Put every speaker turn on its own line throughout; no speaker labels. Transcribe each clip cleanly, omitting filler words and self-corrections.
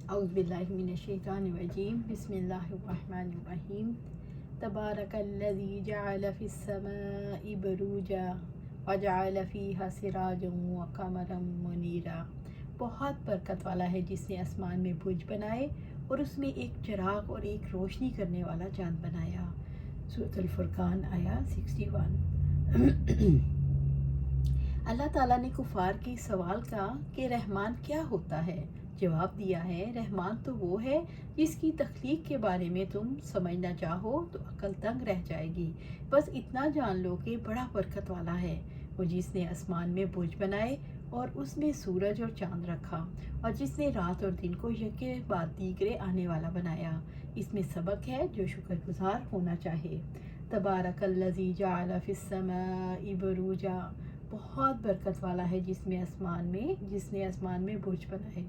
اعوذ باللہ من الشیطان الرجیم بسم اللہ الرحمن الرحیم تبارک الذی جعل فی السماء بروجا وجعل فیہا سراجا وقمرا منیرا۔ بہت برکت والا ہے جس نے آسمان میں برج بنائے اور اس میں ایک چراغ اور ایک روشنی کرنے والا چاند بنایا۔ سورۃ الفرقان آیا 61۔ اللہ تعالیٰ نے کفار کے سوال کا کہ رحمان کیا ہوتا ہے جواب دیا ہے، رحمان تو وہ ہے جس کی تخلیق کے بارے میں تم سمجھنا چاہو تو عقل تنگ رہ جائے گی، بس اتنا جان لو کہ بڑا برکت والا ہے وہ جس نے آسمان میں برج بنائے اور اس میں سورج اور چاند رکھا، اور جس نے رات اور دن کو یکے بعد دیگرے آنے والا بنایا۔ اس میں سبق ہے جو شکر گزار ہونا چاہے۔ تبارک الذی جعل فی السماء بروجا، بہت برکت والا ہے جس نے آسمان میں برج بنائے۔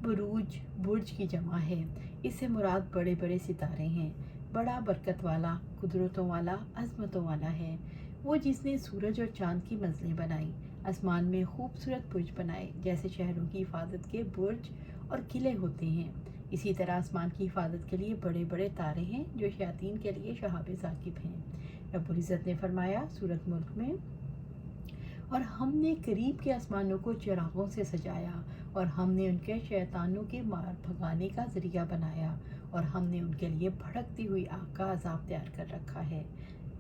بروج برج کی جمع ہے، اس سے مراد بڑے بڑے ستارے ہیں۔ بڑا برکت والا، قدرتوں والا، عظمتوں والا ہے وہ جس نے سورج اور چاند کی منزلیں بنائی، آسمان میں خوبصورت برج بنائے جیسے شہروں کی حفاظت کے برج اور قلعے ہوتے ہیں۔ اسی طرح آسمان کی حفاظت کے لیے بڑے بڑے تارے ہیں جو شیاطین کے لیے شہاب ثاقب ہیں۔ رب العزت نے فرمایا سورۃ ملک میں، اور ہم نے قریب کے آسمانوں کو چراغوں سے سجایا اور ہم نے ان کے شیطانوں کے مار بھگانے کا ذریعہ بنایا، اور ہم نے ان کے لیے بھڑکتی ہوئی آگ کا عذاب تیار کر رکھا ہے۔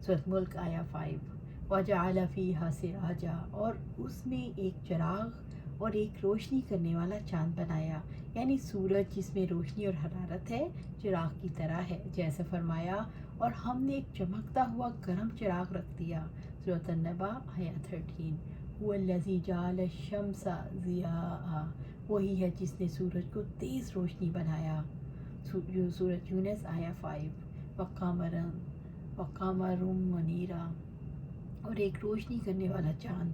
سورۃ ملک آیا 5۔ وَجَعَلَ فِيهَا سِرَاجًا، اور اس میں ایک چراغ اور ایک روشنی کرنے والا چاند بنایا، یعنی سورج جس میں روشنی اور حرارت ہے چراغ کی طرح ہے، جیسے فرمایا اور ہم نے ایک چمکتا ہوا گرم چراغ رکھ دیا۔ سورۃ النبأ آیا 13۔ هُوَ الَّذِي جَعَلَ الشَّمْسَ ضِيَاءً، وہی ہے جس نے سورج کو تیز روشنی بنایا۔ سورۃ یونس آیا 5۔ وَقَمَرٌ مُنِیرًا، اور ایک روشنی کرنے والا چاند۔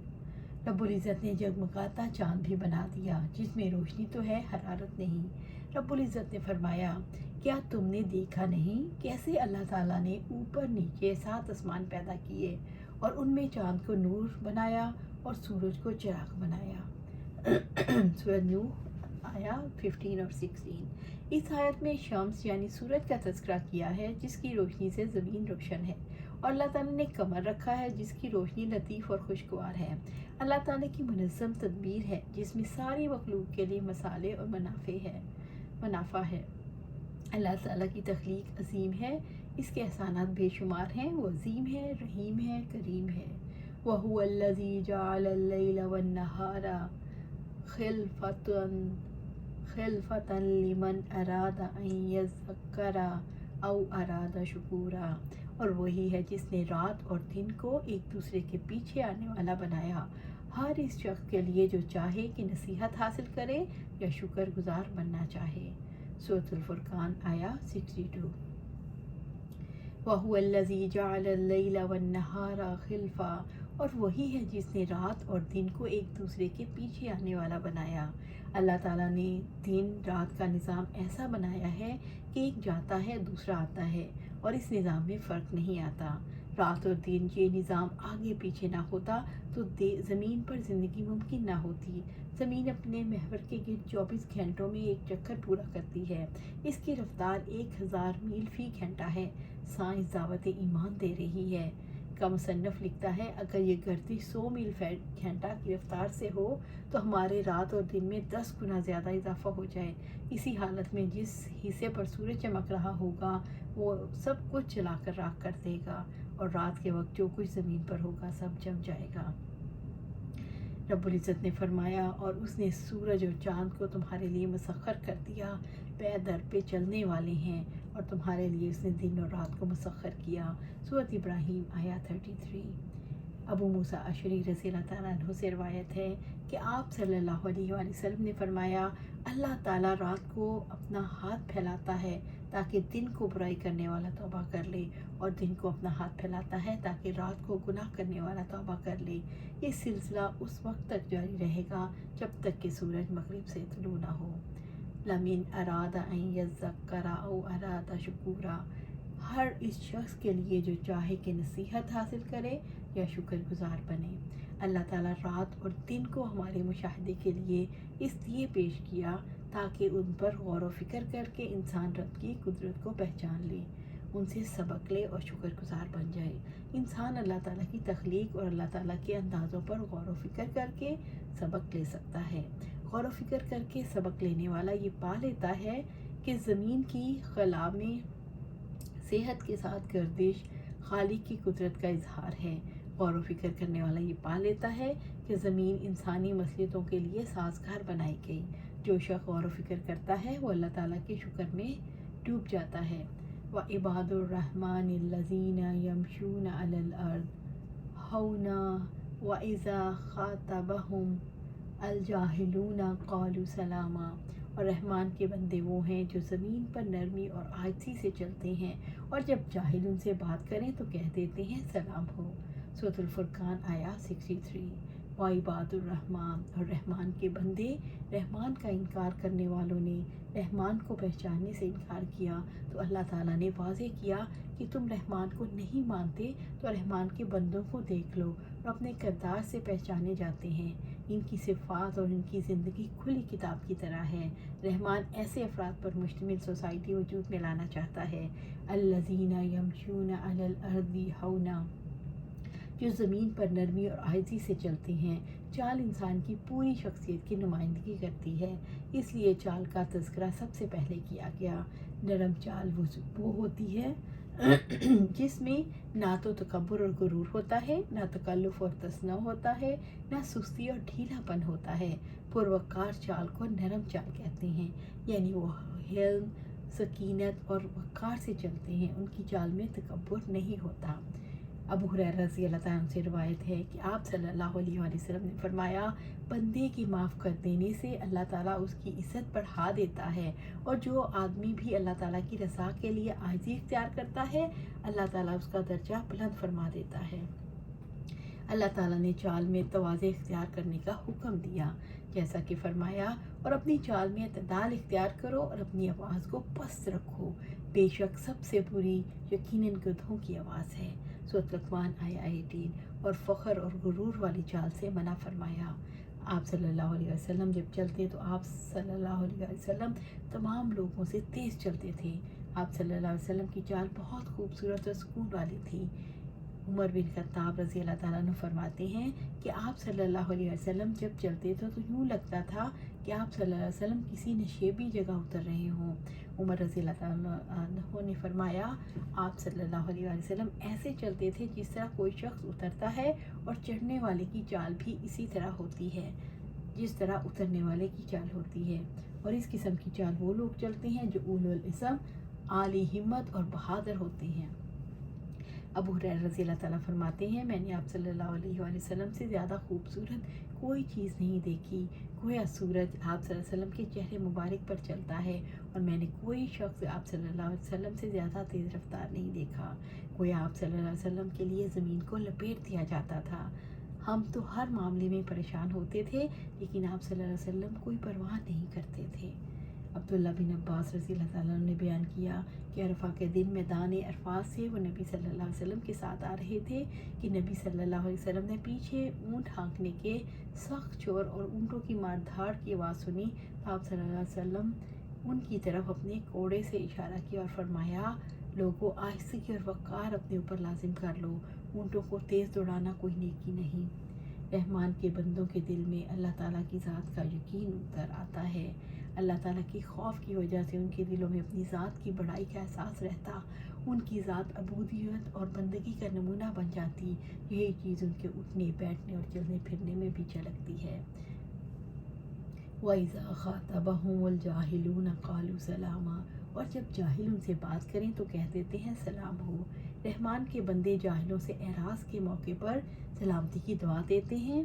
رب العزت نے جگمگاتا چاند بھی بنا دیا جس میں روشنی تو ہے حرارت نہیں۔ رب العزت نے فرمایا، کیا تم نے دیکھا نہیں کیسے اللہ تعالیٰ نے اوپر نیچے 7 آسمان پیدا کیے اور ان میں چاند کو نور بنایا اور سورج کو چراغ بنایا۔ سورۃ نوح آیا 15 اور 16۔ اس آیت میں شمس یعنی سورج کا تذکرہ کیا ہے جس کی روشنی سے زمین روشن ہے، اور اللہ تعالیٰ نے قمر رکھا ہے جس کی روشنی لطیف اور خوشگوار ہے۔ اللہ تعالیٰ کی منظم تدبیر ہے جس میں ساری مخلوق کے لیے مصالح اور منافع ہے۔ اللہ تعالیٰ کی تخلیق عظیم ہے، اس کے احسانات بے شمار ہیں، وہ عظیم ہے، رحیم ہے، کریم ہے۔ وَهُوَ الَّذِي جَعَلَ اللَّيْلَ وَالنَّهَارَ خِلْفَةً لِمَنْ أَرَادَ أَنْ يَذَّكَّرَ أَوْ أَرَادَ شُكُورًا، اور وہی ہے جس نے رات اور دن کو ایک دوسرے کے پیچھے آنے والا بنایا، ہر اس شخص کے لیے جو چاہے کہ نصیحت حاصل کرے یا شکر گزار بننا چاہے۔ سورۃ الفرقان آیا 62۔ وَهُوَ الَّذِي جَعَلَ اللَّيْلَ وَالنَّهَارَ خِلْفَةً، اور وہی ہے جس نے رات اور دن کو ایک دوسرے کے پیچھے آنے والا بنایا۔ اللہ تعالیٰ نے دن رات کا نظام ایسا بنایا ہے کہ ایک جاتا ہے دوسرا آتا ہے، اور اس نظام میں فرق نہیں آتا۔ رات اور دن یہ نظام آگے پیچھے نہ ہوتا تو زمین پر زندگی ممکن نہ ہوتی۔ زمین اپنے محور کے گرد 24 گھنٹوں میں ایک چکر پورا کرتی ہے، اس کی رفتار 1000 میل فی گھنٹہ ہے۔ سائنس دعوت ایمان دے رہی ہے۔ کا مصنف لکھتا ہے، اگر یہ گردش 100 میل فی گھنٹہ کی رفتار سے ہو تو ہمارے رات اور دن میں 10 گنا زیادہ اضافہ ہو جائے۔ اسی حالت میں جس حصے پر سورج چمک رہا ہوگا وہ سب کچھ جلا کر راکھ کر دے گا، اور رات کے وقت جو کچھ زمین پر ہوگا سب جم جائے گا۔ رب العزت نے فرمایا، اور اس نے سورج اور چاند کو تمہارے لیے مسخر کر دیا، پے در پہ چلنے والے ہیں، اور تمہارے لیے اس نے دن اور رات کو مسخر کیا۔ سورۃ ابراہیم آیا 33۔ ابو موسیٰ اشعری رضی اللہ تعالیٰ عنہ سے روایت ہے کہ آپ صلی اللہ علیہ وآلہ وسلم نے فرمایا، اللہ تعالیٰ رات کو اپنا ہاتھ پھیلاتا ہے تاکہ دن کو برائی کرنے والا توبہ کر لے، اور دن کو اپنا ہاتھ پھیلاتا ہے تاکہ رات کو گناہ کرنے والا توبہ کر لے۔ یہ سلسلہ اس وقت تک جاری رہے گا جب تک کہ سورج مغرب سے طلوع نہ ہو۔ لمن اراد ان یذکر او اراد شکورا، ہر اس شخص کے لیے جو چاہے کہ نصیحت حاصل کرے یا شکر گزار بنے۔ اللہ تعالیٰ رات اور دن کو ہمارے مشاہدے کے لیے اس لیے پیش کیا تاکہ ان پر غور و فکر کر کے انسان رب کی قدرت کو پہچان لے، ان سے سبق لے اور شکر گزار بن جائے۔ انسان اللہ تعالیٰ کی تخلیق اور اللہ تعالیٰ کے اندازوں پر غور و فکر کر کے سبق لے سکتا ہے۔ غور و فکر کر کے سبق لینے والا یہ پا لیتا ہے کہ زمین کی خلا میں صحت کے ساتھ گردش خالق کی قدرت کا اظہار ہے۔ غور و فکر کرنے والا یہ پا لیتا ہے کہ زمین انسانی مصلحتوں کے لیے سازگار بنائی گئی۔ جو شخص غور و فکر کرتا ہے وہ اللہ تعالیٰ کے شکر میں ڈوب جاتا ہے۔ وَعِبَادُ الرَّحْمَنِ الَّذِينَ يَمْشُونَ عَلَى الْأَرْضِ هَوْنًا وَإِذَا خَاطَبَهُمُ الْجَاهِلُونَ قَالُوا سَلَامًا۔ اور رحمان کے بندے وہ ہیں جو زمین پر نرمی اور عاجزی سے چلتے ہیں، اور جب جاہل ان سے بات کریں تو کہہ دیتے ہیں سلام ہو۔ سورۃ الفرقان آیات 63۔ وعباد الرحمن، اور رحمان کے بندے، رحمان کا انکار کرنے والوں نے رحمان کو پہچاننے سے انکار کیا تو اللہ تعالیٰ نے واضح کیا کہ تم رحمان کو نہیں مانتے تو رحمان کے بندوں کو دیکھ لو اور اپنے کردار سے پہچانے جاتے ہیں۔ ان کی صفات اور ان کی زندگی کھلی کتاب کی طرح ہے۔ رحمان ایسے افراد پر مشتمل سوسائٹی وجود میں لانا چاہتا ہے، الذین یمشون علی الارض ہونا، جو زمین پر نرمی اور عاجزی سے چلتے ہیں۔ چال انسان کی پوری شخصیت کی نمائندگی کرتی ہے، اس لیے چال کا تذکرہ سب سے پہلے کیا گیا۔ نرم چال وہ ہوتی ہے جس میں نہ تو تکبر اور غرور ہوتا ہے، نہ تکلف اور تصنع ہوتا ہے، نہ سستی اور ڈھیلا پن ہوتا ہے۔ پروقار چال کو نرم چال کہتے ہیں، یعنی وہ حلم، سکینت اور وقار سے چلتے ہیں، ان کی چال میں تکبر نہیں ہوتا۔ ابو ہریرہ رضی اللہ تعالیٰ عنہ سے روایت ہے کہ آپ صلی اللہ علیہ وآلہ وسلم نے فرمایا، بندے کی معاف کر دینے سے اللہ تعالیٰ اس کی عزت بڑھا دیتا ہے، اور جو آدمی بھی اللہ تعالیٰ کی رضا کے لیے عاجزی اختیار کرتا ہے اللہ تعالیٰ اس کا درجہ بلند فرما دیتا ہے۔ اللہ تعالیٰ نے چال میں تواضع اختیار کرنے کا حکم دیا، جیسا کہ فرمایا، اور اپنی چال میں اعتدال اختیار کرو اور اپنی آواز کو پست رکھو، بے شک سب سے بری یقیناً گدھوں کی آواز ہے۔ سورۃ لقمان آیا 18۔ اور فخر اور غرور والی چال سے منع فرمایا۔ آپ صلی اللہ علیہ وسلم جب چلتے تو آپ صلی اللہ علیہ وسلم تمام لوگوں سے تیز چلتے تھے۔ آپ صلی اللہ علیہ وسلم کی چال بہت خوبصورت اور سکون والی تھی۔ عمر بن خطاب رضی اللہ تعالیٰ عنہ فرماتے ہیں کہ آپ صلی اللہ علیہ وسلم جب چلتے تھے تو یوں لگتا تھا کہ آپ صلی اللہ علیہ وسلم کسی نشیبی جگہ اتر رہے ہوں۔ عمر رضی اللہ تعالیٰ عنہ نے فرمایا، آپ صلی اللہ علیہ وسلم ایسے چلتے تھے جس طرح کوئی شخص اترتا ہے اور چڑھنے والے کی چال بھی اسی طرح ہوتی ہے جس طرح اترنے والے کی چال ہوتی ہے، اور اس قسم کی چال وہ لوگ چلتے ہیں جو اولو العزم، عالی ہمت اور بہادر ہوتے ہیں۔ ابو ہریرہ رضی اللہ تعالیٰ فرماتے ہیں، میں نے آپ صلی اللہ علیہ وآلہ وسلم سے زیادہ خوبصورت کوئی چیز نہیں دیکھی، گویا سورج آپ صلی اللہ علیہ وسلم کے چہرے مبارک پر چلتا ہے، اور میں نے کوئی شخص آپ صلی اللہ علیہ وسلم سے زیادہ تیز رفتار نہیں دیکھا، گویا آپ صلی اللہ علیہ وسلم کے لیے زمین کو لپیٹ دیا جاتا تھا۔ ہم تو ہر معاملے میں پریشان ہوتے تھے، لیکن آپ صلی اللہ علیہ وسلم کوئی پرواہ نہیں کرتے تھے۔ عبداللہ بن عباس رضی اللہ تعالیٰ عنہ نے بیان کیا کہ عرفہ کے دن میدان عرفات سے وہ نبی صلی اللہ علیہ وسلم کے ساتھ آ رہے تھے کہ نبی صلی اللہ علیہ وسلم نے پیچھے اونٹ ہانکنے کے سخت شور اور اونٹوں کی مار دھاڑ کی آواز سنی تو آپ صلی اللہ علیہ وسلم ان کی طرف اپنے کوڑے سے اشارہ کیا اور فرمایا، لوگوں آہستگی اور وقار اپنے اوپر لازم کر لو، اونٹوں کو تیز دوڑانا کوئی نیکی نہیں۔ رحمان کے بندوں کے دل میں اللہ تعالیٰ کی ذات کا یقین اتر آتا ہے، اللہ تعالیٰ کی خوف کی وجہ سے ان کے دلوں میں اپنی ذات کی بڑائی کا احساس رہتا، ان کی ذات عبودیت اور بندگی کا نمونہ بن جاتی، یہی چیز ان کے اٹھنے بیٹھنے اور چلنے پھرنے میں بھی جھلکتی ہے۔ وَإِذَا خَاطَبَهُمُ الْجَاهِلُونَ قَالُوا سَلَامًا، اور جب جاہل ان سے بات کریں تو کہہ دیتے ہیں سلام ہو۔ رحمان کے بندے جاہلوں سے اعراض کے موقع پر سلامتی کی دعا دیتے ہیں۔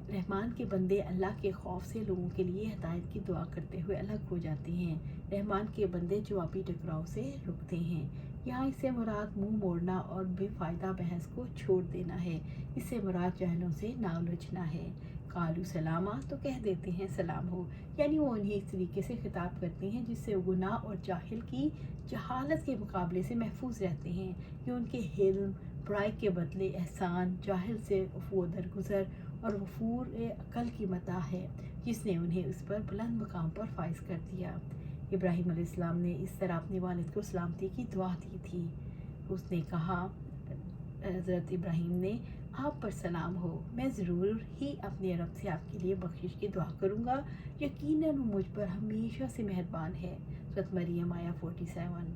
رحمان کے بندے اللہ کے خوف سے لوگوں کے لیے ہدایت کی دعا کرتے ہوئے الگ ہو جاتے ہیں۔ رحمان کے بندے جوابی ٹکراؤ سے رکتے ہیں۔ یہاں اس سے مراد منہ موڑنا اور بے فائدہ بحث کو چھوڑ دینا ہے، اس سے مراد جاہلوں سے نہ الجھنا ہے۔ قالوا سلاما، تو کہہ دیتے ہیں سلام ہو، یعنی وہ انہیں اس طریقے سے خطاب کرتے ہیں جس سے گناہ اور جاہل کی جہالت کے مقابلے سے محفوظ رہتے ہیں، کہ ان کے حلم، برائی کے بدلے احسان، جاہل سے عفو و درگزر اور غفور عقل کی متاع ہے جس نے انہیں اس پر بلند مقام پر فائز کر دیا۔ ابراہیم علیہ السلام نے اس طرح اپنے والد کو سلامتی کی دعا دی تھی۔ اس نے کہا، حضرت ابراہیم نے، آپ پر سلام ہو، میں ضرور ہی اپنے رب سے آپ کے لیے بخشش کی دعا کروں گا، یقیناً وہ مجھ پر ہمیشہ سے مہربان ہے۔ سورۃ مریم آیہ 47۔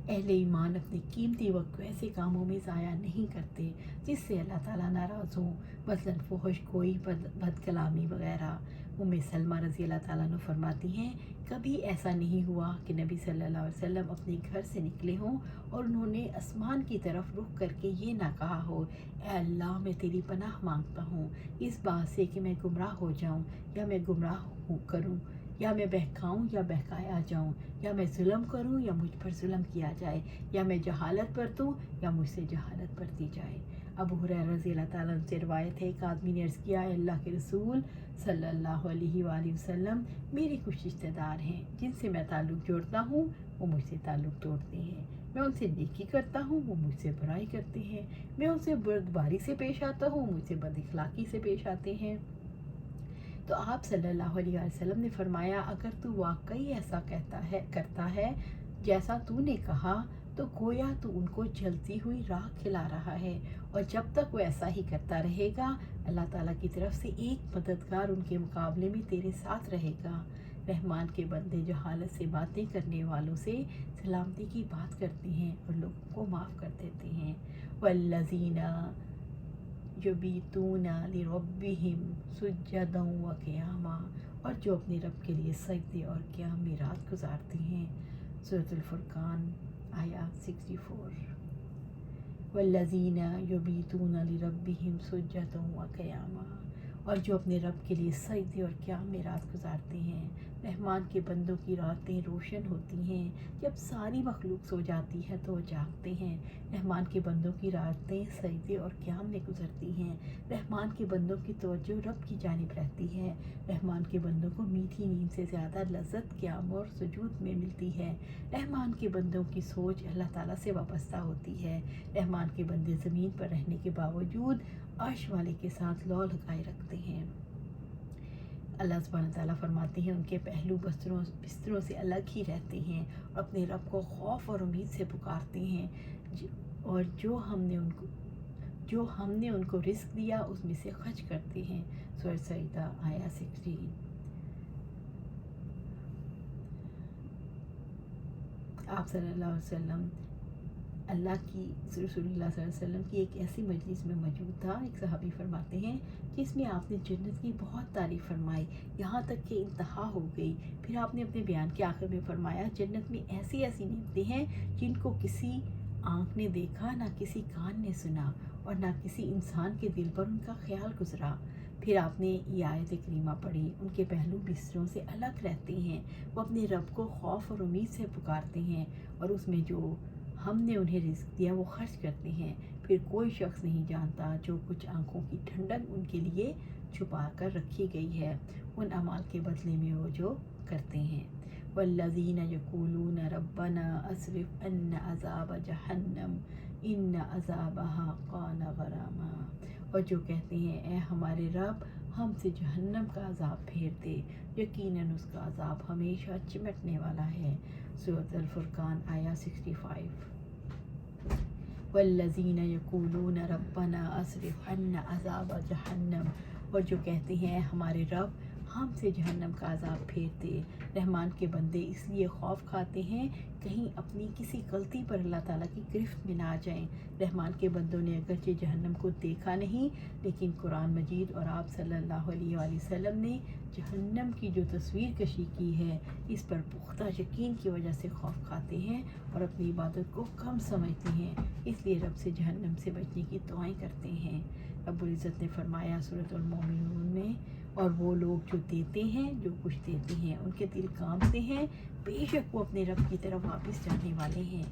اہل ایمان اپنے قیمتی وقت کو ایسے کاموں میں ضائع نہیں کرتے جس سے اللہ تعالیٰ ناراض ہوں، مثلاً فحش گوئی، بد کلامی وغیرہ۔ سلمہ رضی اللہ تعالیٰ عنہ فرماتی ہیں، کبھی ایسا نہیں ہوا کہ نبی صلی اللہ علیہ وسلم اپنے گھر سے نکلے ہوں اور انہوں نے آسمان کی طرف رخ کر کے یہ نہ کہا ہو، اے اللہ میں تیری پناہ مانگتا ہوں اس بات سے کہ میں گمراہ ہو جاؤں یا میں گمراہ کروں، یا میں بہکاؤں یا بہکایا جاؤں، یا میں ظلم کروں یا مجھ پر ظلم کیا جائے، یا میں جہالت برتوں یا مجھ سے جہالت برتی جائے۔ ابو ہریرہ رضی اللہ تعالیٰ عنہ سے روایت ہے، ایک آدمی نے عرض کیا، اے اللہ کے رسول صلی اللہ علیہ وآلہ وسلم، میرے کچھ رشتہ دار ہیں جن سے میں تعلق جوڑتا ہوں، وہ مجھ سے تعلق توڑتے ہیں، میں ان سے نیکی کرتا ہوں، وہ مجھ سے برائی کرتے ہیں، میں ان سے بردباری سے پیش آتا ہوں، مجھ سے بد اخلاقی سے پیش آتے ہیں۔ تو آپ صلی اللہ علیہ وسلم نے فرمایا، اگر تو واقعی ایسا کرتا ہے جیسا تو نے کہا، تو گویا تو ان کو جلتی ہوئی راہ کھلا رہا ہے، اور جب تک وہ ایسا ہی کرتا رہے گا، اللہ تعالیٰ کی طرف سے ایک مددگار ان کے مقابلے میں تیرے ساتھ رہے گا۔ رحمان کے بندے جہالت سے باتیں کرنے والوں سے سلامتی کی بات کرتے ہیں اور لوگوں کو معاف کر دیتے ہیں۔ والذین یبیتون لربہم سجدا وقیاما، اور جو اپنے رب کے لیے سجدے اور قیام میں رات گزارتے ہیں۔ سورۃ الفرقان آیہ 64۔ والذین یبیتون لربہم سجدا وقیاما، اور جو اپنے رب کے لیے سجدے اور قیام میں رات گزارتے ہیں۔ رحمان کے بندوں کی راتیں روشن ہوتی ہیں، جب ساری مخلوق سو جاتی ہے تو وہ جاگتے ہیں۔ رحمان کے بندوں کی راتیں سجدے اور قیام میں گزرتی ہیں۔ رحمان کے بندوں کی توجہ رب کی جانب رہتی ہے۔ رحمان کے بندوں کو میٹھی نیند سے زیادہ لذت قیام اور سجود میں ملتی ہے۔ رحمان کے بندوں کی سوچ اللہ تعالیٰ سے وابستہ ہوتی ہے۔ رحمان کے بندے زمین پر رہنے کے باوجود عرش والے کے ساتھ لو لگائے رکھتے ہیں۔ اللہ سبحانہ تعالیٰ فرماتے ہیں، ان کے پہلو بستروں سے الگ ہی رہتے ہیں اور اپنے رب کو خوف اور امید سے پکارتے ہیں، اور جو ہم نے ان کو رزق دیا اس میں سے خرچ کرتے ہیں۔ سورۃ سجدہ آیہ 16۔ آپ صلی اللہ علیہ وسلم رسول اللہ صلی اللہ علیہ وسلم کی ایک ایسی مجلس میں موجود تھا، ایک صحابی فرماتے ہیں، جس میں آپ نے جنت کی بہت تعریف فرمائی، یہاں تک کہ انتہا ہو گئی۔ پھر آپ نے اپنے بیان کے آخر میں فرمایا، جنت میں ایسی ایسی نعمتیں ہیں جن کو کسی آنکھ نے دیکھا، نہ کسی کان نے سنا، اور نہ کسی انسان کے دل پر ان کا خیال گزرا۔ پھر آپ نے یہ آیت کریمہ پڑھی، ان کے پہلو بستروں سے الگ رہتے ہیں، وہ اپنے رب کو خوف اور امید سے پکارتے ہیں، اور اس میں جو ہم نے انہیں رزق دیا وہ خرچ کرتے ہیں۔ پھر کوئی شخص نہیں جانتا جو کچھ آنکھوں کی ٹھنڈک ان کے لیے چھپا کر رکھی گئی ہے، ان اعمال کے بدلے میں وہ جو کرتے ہیں۔ والذین یقولون ربنا اصرف عنا عذاب جہنم ان عذابها کان غراما، اور جو کہتے ہیں، اے ہمارے رب ہم سے جہنم کا عذاب پھیر دے، یقیناً اس کا عذاب ہمیشہ چمٹنے والا ہے۔ سورۃ الفرقان آیہ 65۔ والذین یقولون ربنا اصرف عنا عذاب جہنم، اور جو کہتے ہیں، اے ہمارے رب ہم سے جہنم کا عذاب پھیر دے۔ رحمان کے بندے اس لیے خوف کھاتے ہیں کہیں اپنی کسی غلطی پر اللہ تعالیٰ کی گرفت میں نہ آ جائیں۔ رحمان کے بندوں نے اگرچہ جہنم کو دیکھا نہیں، لیکن قرآن مجید اور آپ صلی اللہ علیہ وآلہ وسلم نے جہنم کی جو تصویر کشی کی ہے، اس پر پختہ یقین کی وجہ سے خوف کھاتے ہیں اور اپنی عبادت کو کم سمجھتے ہیں، اس لیے رب سے جہنم سے بچنے کی دعائیں کرتے ہیں۔ رب العزت نے فرمایا سورۃ المومنون میں، اور وہ لوگ جو دیتے ہیں، جو کچھ دیتے ہیں، ان کے دل کانپتے ہیں، بے شک وہ اپنے رب کی طرف واپس جانے والے ہیں۔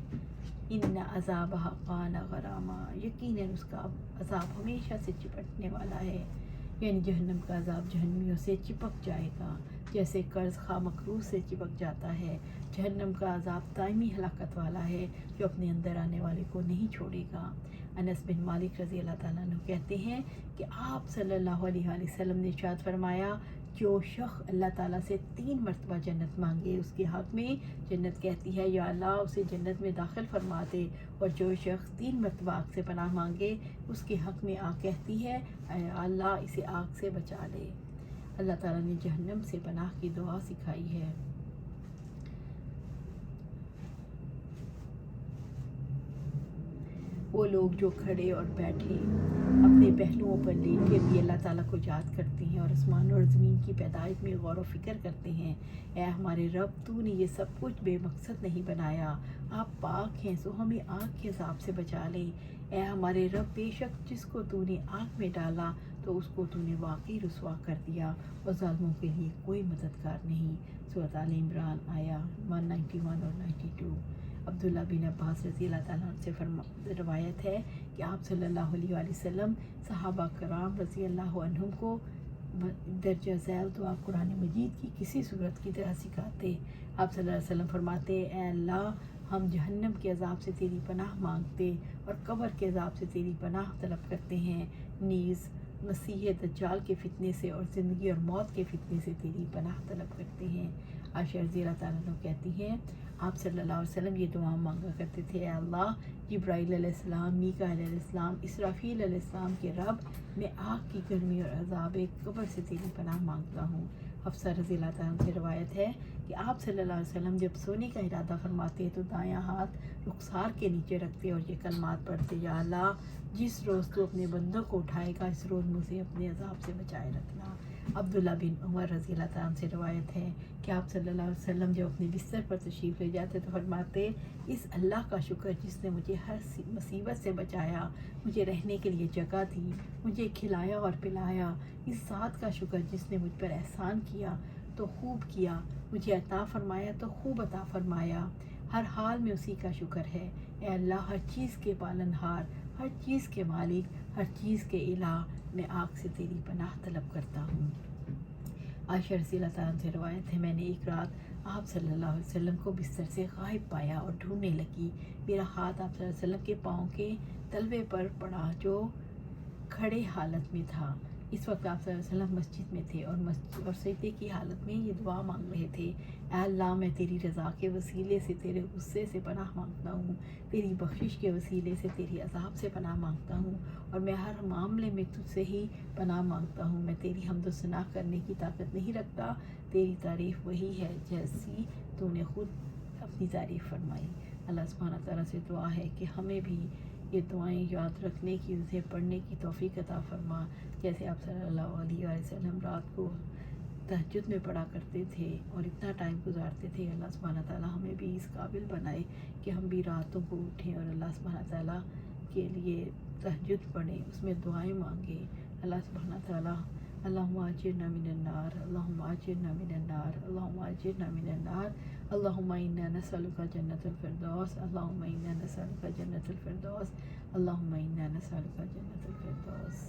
ان عذابہ کان غراما، یقیناً اس کا عذاب ہمیشہ سے چپٹنے والا ہے، یعنی جہنم کا عذاب جہنمیوں سے چپک جائے گا جیسے قرض خواہ مقروض سے چپک جاتا ہے۔ جہنم کا عذاب دائمی ہلاکت والا ہے جو اپنے اندر آنے والے کو نہیں چھوڑے گا۔ انس بن مالک رضی اللہ تعالیٰ عنہ کہتے ہیں کہ آپ صلی اللہ علیہ وآلہ وسلم نے ارشاد فرمایا جو شخص اللہ تعالیٰ سے 3 مرتبہ جنت مانگے اس کے حق میں جنت کہتی ہے یا اللہ اسے جنت میں داخل فرما دے، اور جو شخص 3 مرتبہ آگ سے پناہ مانگے اس کے حق میں آگ کہتی ہے اے اللہ اسے آگ سے بچا لے۔ اللہ تعالیٰ نے جہنم سے پناہ کی دعا سکھائی ہے۔ وہ لوگ جو کھڑے اور بیٹھے اپنے پہلوؤں پر لیٹے بھی اللہ تعالیٰ کو یاد کرتے ہیں اور آسمان اور زمین کی پیدائش میں غور و فکر کرتے ہیں، اے ہمارے رب تو نے یہ سب کچھ بے مقصد نہیں بنایا، آپ پاک ہیں سو ہمیں آگ کے عذاب سے بچا لے۔ اے ہمارے رب بے شک جس کو تو نے آگ میں ڈالا تو اس کو تو نے واقعی رسوا کر دیا اور ظالموں کے لیے کوئی مددگار نہیں۔ سورۃ آل عمران آیا 191 اور 92۔ عبداللہ بن عباس رضی اللہ تعالیٰ عنہ سے روایت ہے کہ آپ صلی اللہ علیہ وآلہ وسلم صحابہ کرام رضی اللہ عنہم کو درجہ ذیل دعا قرآن مجید کی کسی صورت کی طرح سکھاتے۔ آپ صلی اللہ علیہ وسلم فرماتے اے اللہ ہم جہنم کے عذاب سے تیری پناہ مانگتے اور قبر کے عذاب سے تیری پناہ طلب کرتے ہیں، نیز مسیح دجال کے فتنے سے اور زندگی اور موت کے فتنے سے تیری پناہ طلب کرتے ہیں۔ عائشہ رضی اللہ تعالیٰ عنہ کہتی ہیں آپ صلی اللہ علیہ وسلم یہ دعا مانگا کرتے تھے، اے اللہ جبرائیل علیہ السلام، میکائیل علیہ السلام، اسرافیل علیہ السلام کے رب میں آگ کی گرمی اور عذاب قبر سے تیری پناہ مانگتا ہوں۔ حفصہ رضی اللہ تعالیٰ عنہ سے روایت ہے کہ آپ صلی اللہ علیہ وسلم جب سونے کا ارادہ فرماتے تو دایاں ہاتھ رخسار کے نیچے رکھتے اور یہ کلمات پڑھتے، یا اللہ جس روز تو اپنے بندوں کو اٹھائے گا اس روز مجھے اپنے عذاب سے بچائے رکھنا۔ عبداللہ بن عمر رضی اللہ تعالیٰ عنہ سے روایت ہے کہ آپ صلی اللہ علیہ وسلم جب اپنے بستر پر تشریف لے جاتے تو فرماتے اس اللہ کا شکر جس نے مجھے ہر مصیبت سے بچایا، مجھے رہنے کے لیے جگہ دی، مجھے کھلایا اور پلایا، اس ذات کا شکر جس نے مجھ پر احسان کیا تو خوب کیا، مجھے عطا فرمایا تو خوب عطا فرمایا، ہر حال میں اسی کا شکر ہے۔ اے اللہ ہر چیز کے پالنہار، ہر چیز کے مالک، ہر چیز کے الہ، میں آگ سے تیری پناہ طلب کرتا ہوں۔ عائشہ رضی اللہ تعالیٰ عنہ سے روایت ہے میں نے ایک رات آپ صلی اللہ علیہ وسلم کو بستر سے غائب پایا اور ڈھونڈنے لگی، میرا ہاتھ آپ صلی اللہ علیہ وسلم کے پاؤں کے تلوے پر پڑا جو کھڑے حالت میں تھا۔ اس وقت آپ صلی اللہ علیہ وسلم مسجد میں تھے اور سجدے کی حالت میں یہ دعا مانگ رہے تھے، اے اللہ میں تیری رضا کے وسیلے سے تیرے غصے سے پناہ مانگتا ہوں، تیری بخشش کے وسیلے سے تیری عذاب سے پناہ مانگتا ہوں، اور میں ہر معاملے میں تجھ سے ہی پناہ مانگتا ہوں۔ میں تیری حمد و ثنا کرنے کی طاقت نہیں رکھتا، تیری تعریف وہی ہے جیسی تو نے خود اپنی تعریف فرمائی۔ اللہ سبحانہ تعالیٰ سے دعا ہے کہ ہمیں بھی یہ دعائیں یاد رکھنے کی، اسے پڑھنے کی توفیق عطا فرما، جیسے آپ صلی اللہ علیہ وسلم رات کو تہجد میں پڑھا کرتے تھے اور اتنا ٹائم گزارتے تھے۔ اللہ سبحانہ تعالیٰ ہمیں بھی اس قابل بنائے کہ ہم بھی راتوں کو اٹھیں اور اللہ سبحانہ تعالیٰ کے لیے تہجد پڑھیں، اس میں دعائیں مانگیں۔ اللہ سبحانہ تعالیٰ اللہم اجرنا من النار، اللہم اجرنا من النار، اللہم اجرنا من النار، اللہم انا نسألک جنت الفردوس، اللہم انا نسألک جنت الفردوس، اللہم انا نسألک جنت الفردوس۔